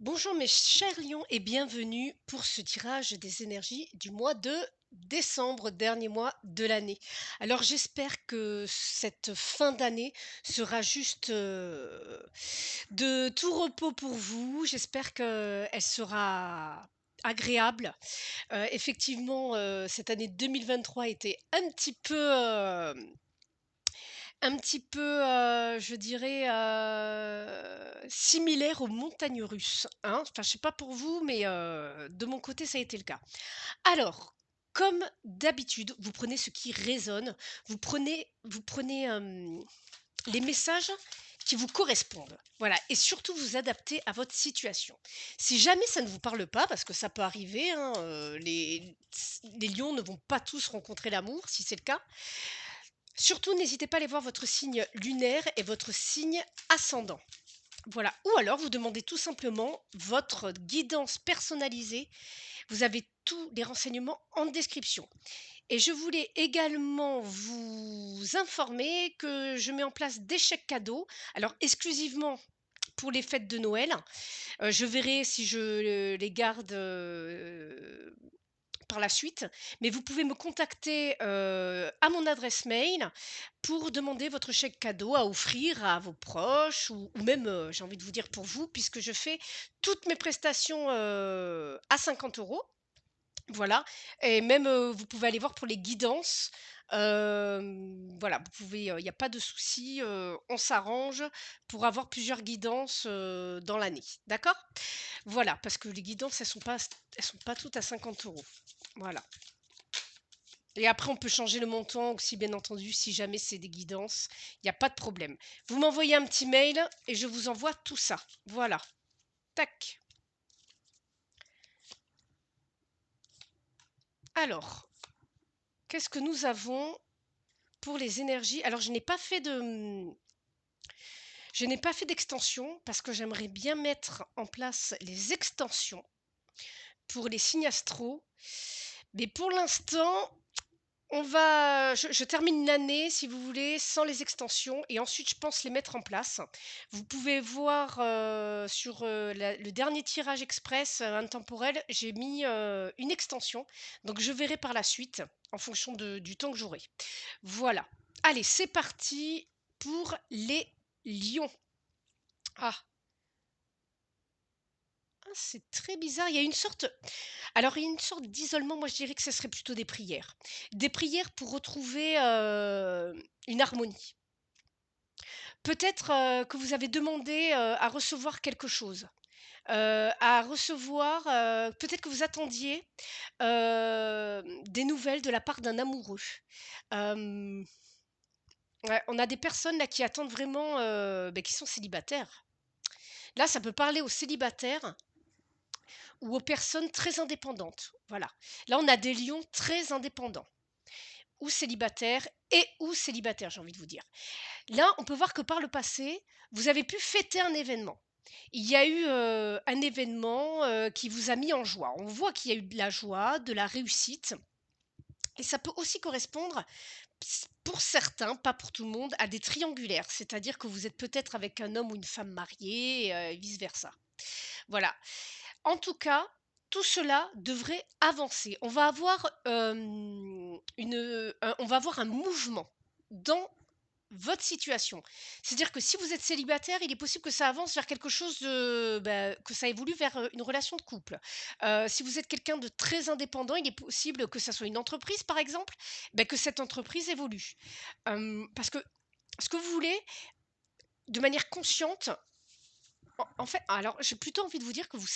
Bonjour mes chers lions et bienvenue pour ce tirage des énergies du mois de décembre, dernier mois de l'année. Alors j'espère que cette fin d'année sera juste de tout repos pour vous. J'espère qu'elle sera agréable. Effectivement, cette année 2023 était un petit peu, je dirais, similaire aux montagnes russes, hein. Enfin, je sais pas pour vous, mais de mon côté, ça a été le cas. Alors, comme d'habitude, vous prenez ce qui résonne, vous prenez les messages qui vous correspondent. Voilà, et surtout vous adaptez à votre situation. Si jamais ça ne vous parle pas, parce que ça peut arriver, hein, les lions ne vont pas tous rencontrer l'amour, si c'est le cas. Surtout, n'hésitez pas à aller voir votre signe lunaire et votre signe ascendant. Voilà. Ou alors, vous demandez tout simplement votre guidance personnalisée. Vous avez tous les renseignements en description. Et je voulais également vous informer que je mets en place des chèques cadeaux. Alors, exclusivement pour les fêtes de Noël. Je verrai si je les garde par la suite, mais vous pouvez me contacter, à mon adresse mail pour demander votre chèque cadeau à offrir à vos proches ou même, j'ai envie de vous dire pour vous, puisque je fais toutes mes prestations, à 50 €. Voilà, et même, vous pouvez aller voir pour les guidances. Voilà, vous pouvez, il y a pas de souci, on s'arrange pour avoir plusieurs guidances, dans l'année. D'accord? Voilà, parce que les guidances, elles sont pas toutes à 50 €. Voilà. Et après, on peut changer le montant aussi, bien entendu, si jamais c'est des guidances. Il y a pas de problème. Vous m'envoyez un petit mail et je vous envoie tout ça. Voilà. Tac. Alors, qu'est-ce que nous avons pour les énergies? Alors, je n'ai pas fait d'extension parce que j'aimerais bien mettre en place les extensions pour les signes astro. Mais pour l'instant, je termine l'année, si vous voulez, sans les extensions et ensuite je pense les mettre en place. Vous pouvez voir, sur, le dernier tirage express, intemporel, j'ai mis, une extension, donc je verrai par la suite en fonction du temps que j'aurai. Voilà. Allez, c'est parti pour les lions. Ah! Ah, c'est très bizarre, il y a une sorte d'isolement, moi je dirais que ce serait plutôt des prières. Des prières pour retrouver, une harmonie. Peut-être, que vous avez demandé, à recevoir quelque chose, à recevoir, peut-être que vous attendiez, des nouvelles de la part d'un amoureux. Hem, ouais, on a des personnes là qui attendent vraiment, qui sont célibataires. Là, ça peut parler aux célibataires ou aux personnes très indépendantes, voilà. Là, on a des lions très indépendants ou célibataires j'ai envie de vous dire. Là, on peut voir que par le passé, vous avez pu fêter un événement. Il y a eu, un événement, qui vous a mis en joie. On voit qu'il y a eu de la joie, de la réussite et ça peut aussi correspondre, pour certains, pas pour tout le monde, à des triangulaires. C'est-à-dire que vous êtes peut-être avec un homme ou une femme mariée, et vice versa. Voilà. En tout cas, tout cela devrait avancer. On va avoir un mouvement dans votre situation. C'est-à-dire que si vous êtes célibataire, il est possible que ça avance vers quelque chose que ça évolue vers, une relation de couple. Si vous êtes quelqu'un de très indépendant, il est possible que ça soit une entreprise, par exemple, que cette entreprise évolue. Parce que ce que vous voulez, de manière consciente, en fait alors j'ai plutôt envie de vous dire que vous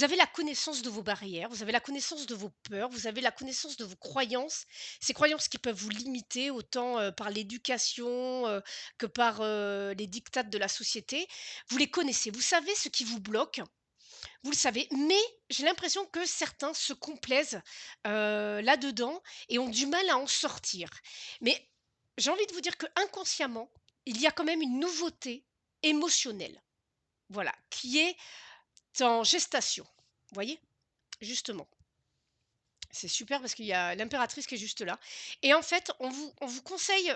avez la connaissance de vos barrières, vous avez la connaissance de vos peurs, vous avez la connaissance de vos croyances, ces croyances qui peuvent vous limiter autant, par l'éducation, que par, les dictats de la société. Vous les connaissez, vous savez ce qui vous bloque, vous le savez, mais j'ai l'impression que certains se complaisent, là-dedans et ont du mal à en sortir. Mais j'ai envie de vous dire que inconsciemment, il y a quand même une nouveauté émotionnelle, voilà, qui est en gestation. Vous voyez? Justement, c'est super parce qu'il y a l'impératrice qui est juste là et en fait, on vous conseille,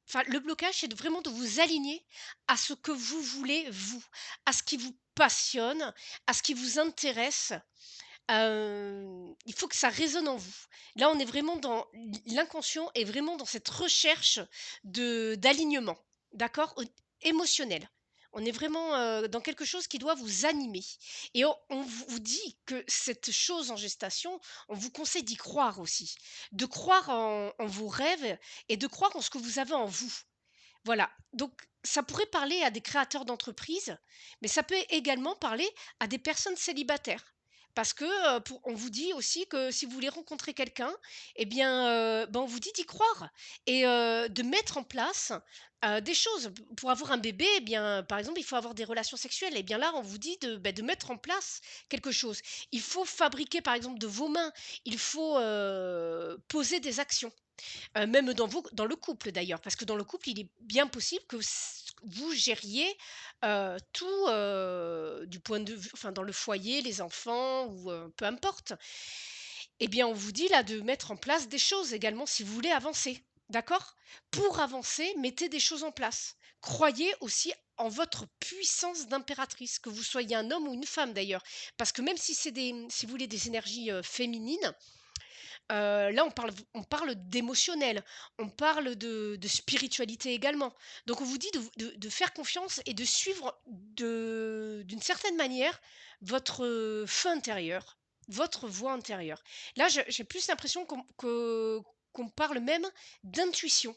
enfin, le blocage, c'est vraiment de vous aligner à ce que vous voulez, vous, à ce qui vous passionne, à ce qui vous intéresse. Il faut que ça résonne en vous. Là, on est vraiment dans l'inconscient est vraiment dans cette recherche de d'alignement, d'accord? Émotionnel. On est vraiment, dans quelque chose qui doit vous animer et on vous dit que cette chose en gestation, on vous conseille d'y croire aussi, de croire en vos rêves et de croire en ce que vous avez en vous. Voilà, donc ça pourrait parler à des créateurs d'entreprises, mais ça peut également parler à des personnes célibataires. Parce que, on vous dit aussi que si vous voulez rencontrer quelqu'un, eh bien, ben, on vous dit d'y croire et de mettre en place, des choses. Pour avoir un bébé, eh bien, par exemple, il faut avoir des relations sexuelles. Et bien là, on vous dit de mettre en place quelque chose. Il faut fabriquer, par exemple, de vos mains. Il faut, poser des actions. Même dans le couple d'ailleurs, parce que dans le couple, il est bien possible que vous gériez, tout, du point de vue enfin dans le foyer, les enfants ou, peu importe. Eh bien, on vous dit là de mettre en place des choses également si vous voulez avancer, d'accord? Pour avancer, mettez des choses en place. Croyez aussi en votre puissance d'impératrice, que vous soyez un homme ou une femme d'ailleurs. Parce que même si c'est si vous voulez des énergies, féminines, là, on parle d'émotionnel, on parle de spiritualité également. Donc on vous dit de faire confiance et de suivre d'une certaine manière votre, feu intérieur, votre voix intérieure. Là, j'ai plus l'impression qu'on parle même d'intuition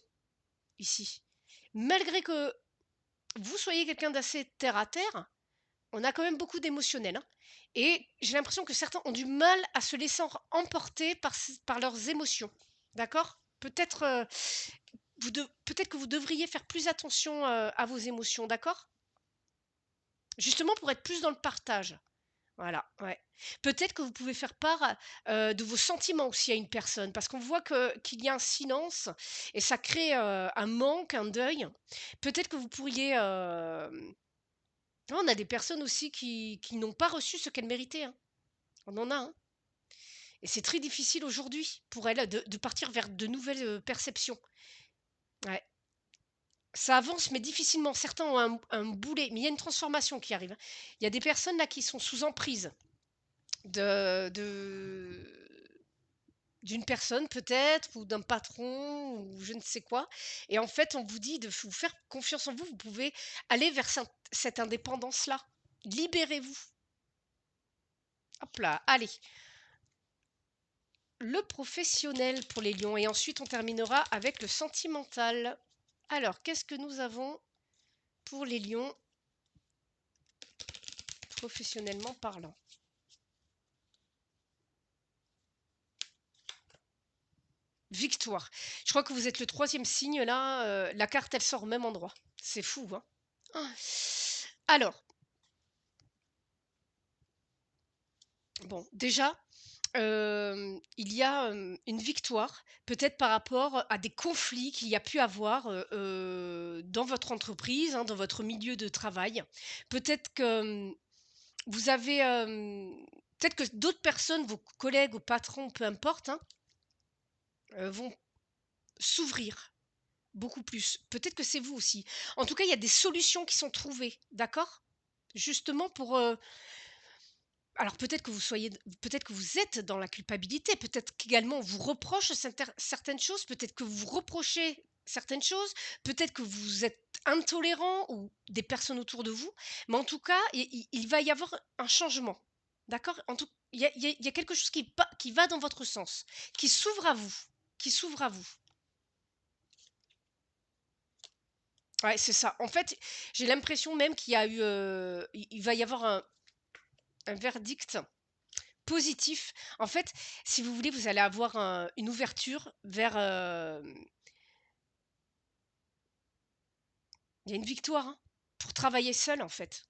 ici. Malgré que vous soyez quelqu'un d'assez terre à terre, on a quand même beaucoup d'émotionnel, hein, et j'ai l'impression que certains ont du mal à se laisser emporter par leurs émotions. D'accord? Peut-être, peut-être que vous devriez faire plus attention, à vos émotions, d'accord? Justement pour être plus dans le partage. Voilà, ouais. Peut-être que vous pouvez faire part, de vos sentiments aussi à une personne, parce qu'on voit qu'il y a un silence et ça crée, un manque, un deuil. Peut-être que vous pourriez, on a des personnes aussi qui n'ont pas reçu ce qu'elles méritaient, hein. On en a, hein. Et c'est très difficile aujourd'hui pour elles de partir vers de nouvelles, perceptions. Ouais. Ça avance, mais difficilement. Certains ont un boulet, mais il y a une transformation qui arrive, hein. Il y a des personnes là qui sont sous emprise de d'une personne peut-être ou d'un patron ou je ne sais quoi et en fait, on vous dit de vous faire confiance en vous. Vous pouvez aller vers cette indépendance-là. Libérez-vous. Hop là, allez. Le professionnel pour les lions et ensuite on terminera avec le sentimental. Alors, qu'est-ce que nous avons pour les lions professionnellement parlant? Victoire. Je crois que vous êtes le troisième signe là. La carte, elle sort au même endroit. C'est fou, hein? Ah. Alors, bon, déjà, il y a, une victoire, peut-être par rapport à des conflits qu'il y a pu avoir, dans votre entreprise, hein, dans votre milieu de travail. Peut-être que, vous avez, peut-être que d'autres personnes, vos collègues ou patrons, peu importe, hein, vont s'ouvrir beaucoup plus. Peut-être que c'est vous aussi. En tout cas, il y a des solutions qui sont trouvées, d'accord? Justement pour, alors peut-être que vous êtes dans la culpabilité, peut-être qu'également on vous reproche certaines choses, peut-être que vous vous reprochez certaines choses, peut-être que vous êtes intolérant ou des personnes autour de vous, mais en tout cas, il va y avoir un changement. D'accord? En tout il y a quelque chose qui va dans votre sens, qui s'ouvre à vous, qui s'ouvre à vous. Ouais, c'est ça. En fait, j'ai l'impression même qu'il y a eu, il va y avoir un verdict positif. En fait, si vous voulez, vous allez avoir une ouverture vers, il y a une victoire, hein, pour travailler seul, en fait.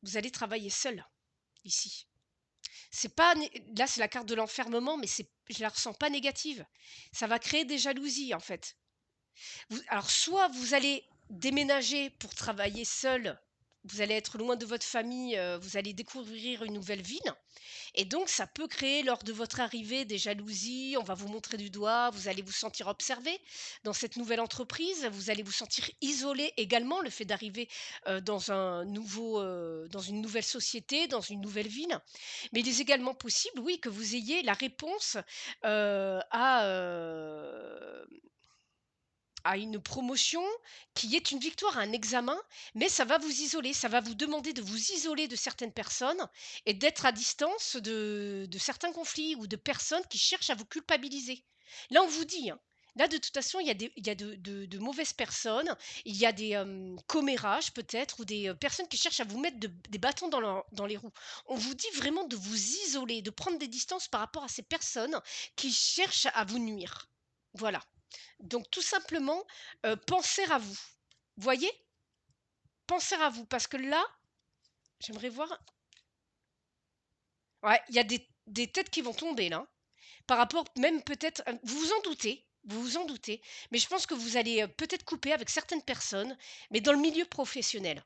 Vous allez travailler seul, ici. C'est pas né Là, c'est la carte de l'enfermement, mais je la ressens pas négative. Ça va créer des jalousies, en fait. Alors soit vous allez déménager pour travailler seul vous allez être loin de votre famille, vous allez découvrir une nouvelle ville et donc ça peut créer lors de votre arrivée des jalousies, on va vous montrer du doigt, vous allez vous sentir observé dans cette nouvelle entreprise, vous allez vous sentir isolé également, le fait d'arriver, dans une nouvelle société, dans une nouvelle ville. Mais il est également possible, oui, que vous ayez la réponse, à une promotion qui est une victoire à un examen, mais ça va vous isoler. Ça va vous demander de vous isoler de certaines personnes et d'être à distance de certains conflits ou de personnes qui cherchent à vous culpabiliser. Là, on vous dit, hein, là, de toute façon, il y a de mauvaises personnes, il y a des commérages peut-être, ou des personnes qui cherchent à vous mettre des bâtons dans les roues. On vous dit vraiment de vous isoler, de prendre des distances par rapport à ces personnes qui cherchent à vous nuire. Voilà. Donc tout simplement, penser à vous. Voyez? Penser à vous parce que là, j'aimerais voir ouais, il y a des têtes qui vont tomber là, par rapport même peut-être, vous vous en doutez, mais je pense que vous allez, peut-être couper avec certaines personnes, mais dans le milieu professionnel.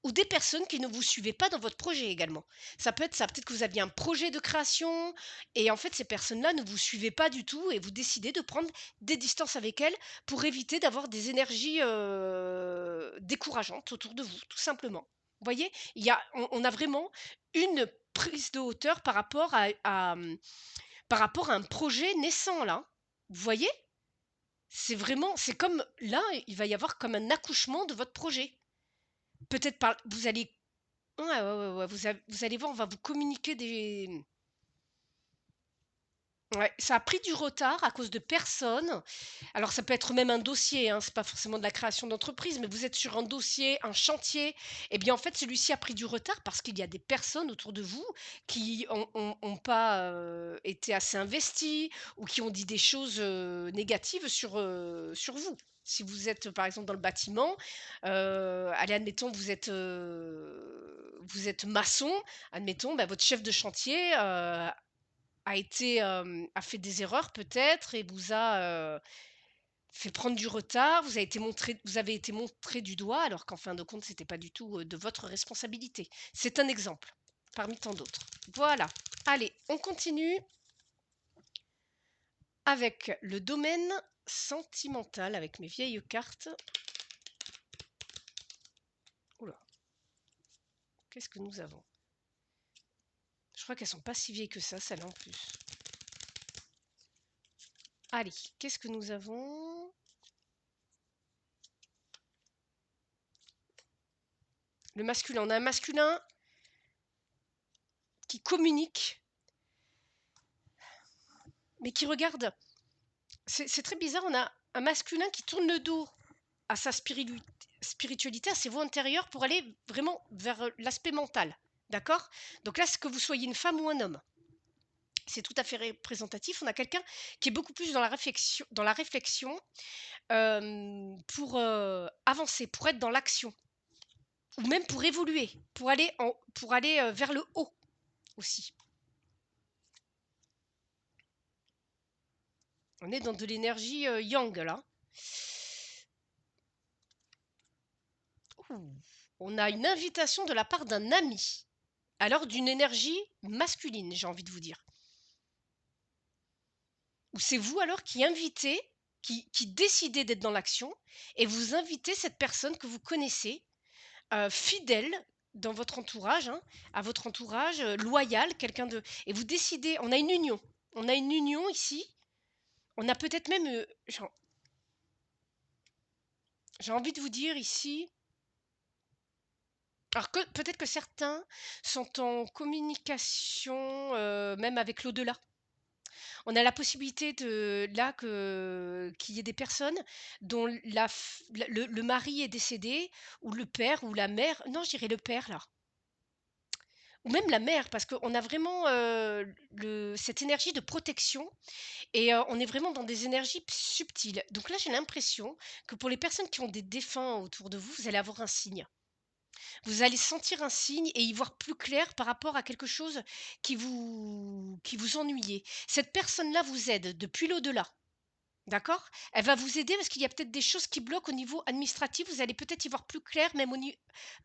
Ou des personnes qui ne vous suivaient pas dans votre projet également. Ça peut être ça, peut-être que vous aviez un projet de création et en fait ces personnes-là ne vous suivaient pas du tout et vous décidez de prendre des distances avec elles pour éviter d'avoir des énergies, décourageantes autour de vous, tout simplement. Vous voyez? On a vraiment une prise de hauteur par rapport à un projet naissant là. Vous voyez? C'est comme là, il va y avoir comme un accouchement de votre projet. Peut-être par vous allez ouais, ouais, ouais, ouais, vous allez voir, on va vous communiquer des ouais, ça a pris du retard à cause de personnes. Alors ça peut être même un dossier, hein, c'est pas forcément de la création d'entreprise, mais vous êtes sur un dossier, un chantier, et bien en fait celui-ci a pris du retard parce qu'il y a des personnes autour de vous qui ont pas été assez investies ou qui ont dit des choses négatives sur vous. Si vous êtes par exemple dans le bâtiment, allez admettons vous êtes maçon, admettons, bah, votre chef de chantier a fait des erreurs peut-être et vous a, fait prendre du retard, vous avez été montré du doigt alors qu'en fin de compte, c'était pas du tout, de votre responsabilité. C'est un exemple, parmi tant d'autres. Voilà. Allez, on continue avec le domaine sentimental avec mes vieilles cartes. Ouh là, qu'est-ce que nous avons? Je crois qu'elles sont pas si vieilles que ça, celles-là en plus. Allez, qu'est-ce que nous avons? Le masculin. On a un masculin qui communique, mais qui regarde. C'est très bizarre, on a un masculin qui tourne le dos à sa spiritualité, à ses voies intérieures pour aller vraiment vers l'aspect mental. D'accord? Donc là, c'est que vous soyez une femme ou un homme. C'est tout à fait représentatif. On a quelqu'un qui est beaucoup plus dans la réflexion pour avancer, pour être dans l'action, ou même pour évoluer, pour aller vers le haut aussi. On est dans de l'énergie yang là. Ouh. On a une invitation de la part d'un ami. Alors d'une énergie masculine, j'ai envie de vous dire. Ou c'est vous alors qui invitez, qui décidez d'être dans l'action et vous invitez cette personne que vous connaissez, fidèle dans votre entourage, hein, à votre entourage, loyal, quelqu'un de et vous décidez on a une union. On a une union ici. On a peut-être même, j'ai envie de vous dire ici alors que peut-être que certains sont en communication, même avec l'au-delà. On a la possibilité de là que qu'il y ait des personnes dont le mari est décédé ou le père ou la mère non, je dirais le père là, ou même la mère parce qu'on a vraiment, le cette énergie de protection et on est vraiment dans des énergies subtiles. Donc là, j'ai l'impression que pour les personnes qui ont des défunts autour de vous, vous allez avoir un signe. Vous allez sentir un signe et y voir plus clair par rapport à quelque chose qui vous ennuyait. Cette personne-là vous aide depuis l'au-delà. D'accord? Elle va vous aider parce qu'il y a peut-être des choses qui bloquent au niveau administratif. Vous allez peut-être y voir plus clair, même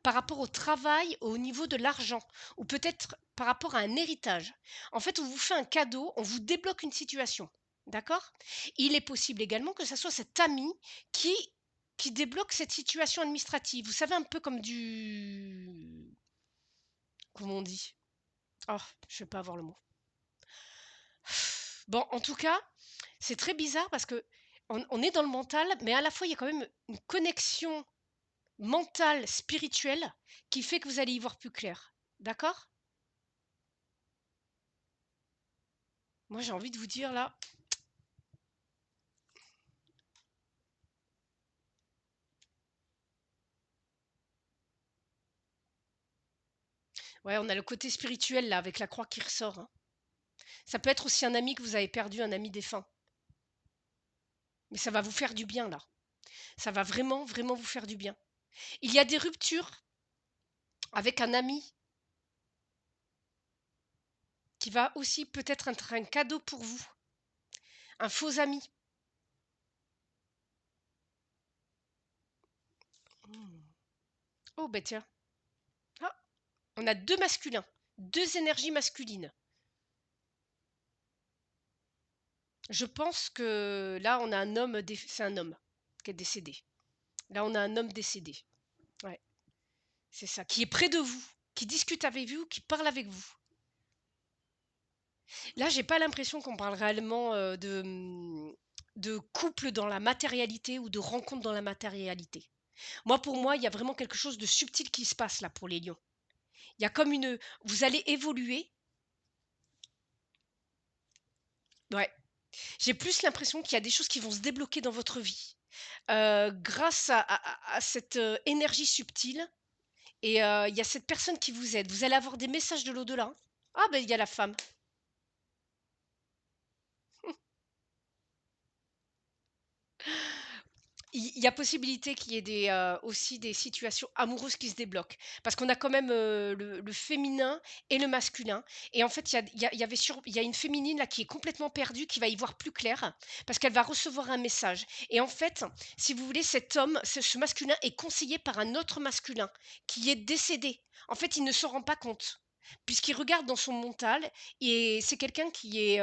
par rapport au travail, au niveau de l'argent, ou peut-être par rapport à un héritage. En fait, on vous fait un cadeau, on vous débloque une situation. D'accord? Il est possible également que ce soit cet ami qui, qui débloque cette situation administrative. Vous savez, un peu comme du... Comment on dit? Oh, je ne vais pas avoir le mot. Bon, en tout cas, c'est très bizarre parce que on est dans le mental, mais à la fois, il y a quand même une connexion mentale, spirituelle, qui fait que vous allez y voir plus clair. D'accord? Moi, j'ai envie de vous dire là, ouais, on a le côté spirituel là, avec la croix qui ressort, hein. Ça peut être aussi un ami que vous avez perdu, un ami défunt. Mais ça va vous faire du bien là. Ça va vraiment, vraiment vous faire du bien. Il y a des ruptures avec un ami qui va aussi peut-être être un cadeau pour vous. Un faux ami. Hmm. Oh, ben tiens. Ah, on a deux masculins, deux énergies masculines. Je pense que là, on a un homme, c'est un homme qui est décédé. Là, on a un homme décédé. Ouais, c'est ça. Qui est près de vous, qui discute avec vous, qui parle avec vous. Là, j'ai pas l'impression qu'on parle réellement de couple dans la matérialité ou de rencontre dans la matérialité. Moi, pour moi, il y a vraiment quelque chose de subtil qui se passe là pour les lions. Il y a comme une... Vous allez évoluer. Ouais. J'ai plus l'impression qu'il y a des choses qui vont se débloquer dans votre vie grâce à cette énergie subtile. Et il y a cette personne qui vous aide. Vous allez avoir des messages de l'au-delà. Ah ben il y a la femme. Il y a possibilité qu'il y ait aussi des situations amoureuses qui se débloquent. Parce qu'on a quand même le féminin et le masculin. Et en fait, il y a une féminine là qui est complètement perdue, qui va y voir plus clair, parce qu'elle va recevoir un message. Et en fait, si vous voulez, cet homme, ce masculin est conseillé par un autre masculin qui est décédé. En fait, il ne se rend pas compte. Puisqu'il regarde dans son mental, et c'est quelqu'un qui est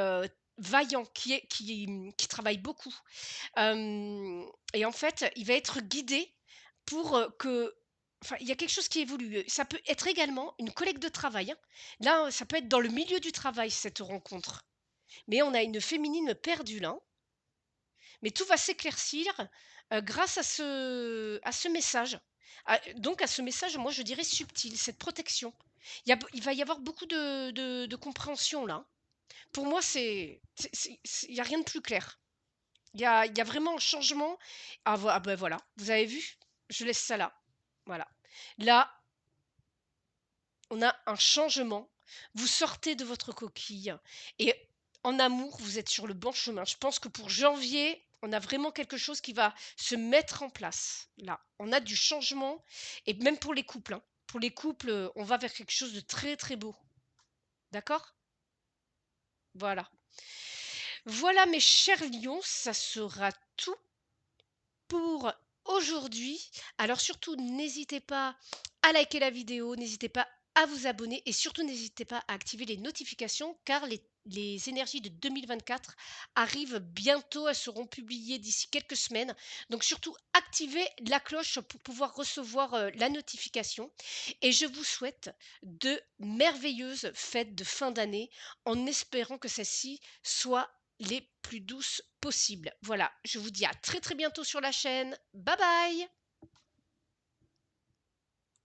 vaillant, qui travaille beaucoup. Et en fait, il va être guidé pour, que enfin, il y a quelque chose qui évolue. Ça peut être également une collègue de travail, hein. Là, ça peut être dans le milieu du travail, cette rencontre. Mais on a une féminine perdue là, mais tout va s'éclaircir, grâce à ce message. Donc à ce message, moi je dirais subtil, cette protection. Il va y avoir beaucoup de compréhension là. Pour moi, il y a rien de plus clair. Il y a vraiment un changement. Ah ben voilà, vous avez vu? Je laisse ça là. Voilà. Là, on a un changement. Vous sortez de votre coquille et en amour, vous êtes sur le bon chemin. Je pense que pour janvier, on a vraiment quelque chose qui va se mettre en place. Là, on a du changement et même pour les couples, hein. Pour les couples, on va vers quelque chose de très très beau. D'accord? Voilà. Voilà mes chers lions, ça sera tout pour aujourd'hui. Alors surtout, n'hésitez pas à liker la vidéo, n'hésitez pas à vous abonner et surtout n'hésitez pas à activer les notifications car les énergies de 2024 arrivent bientôt, elles seront publiées d'ici quelques semaines. Donc surtout, activez la cloche pour pouvoir recevoir la notification. Et je vous souhaite de merveilleuses fêtes de fin d'année en espérant que celle-ci soit les plus douces possibles. Voilà, je vous dis à très très bientôt sur la chaîne. Bye bye!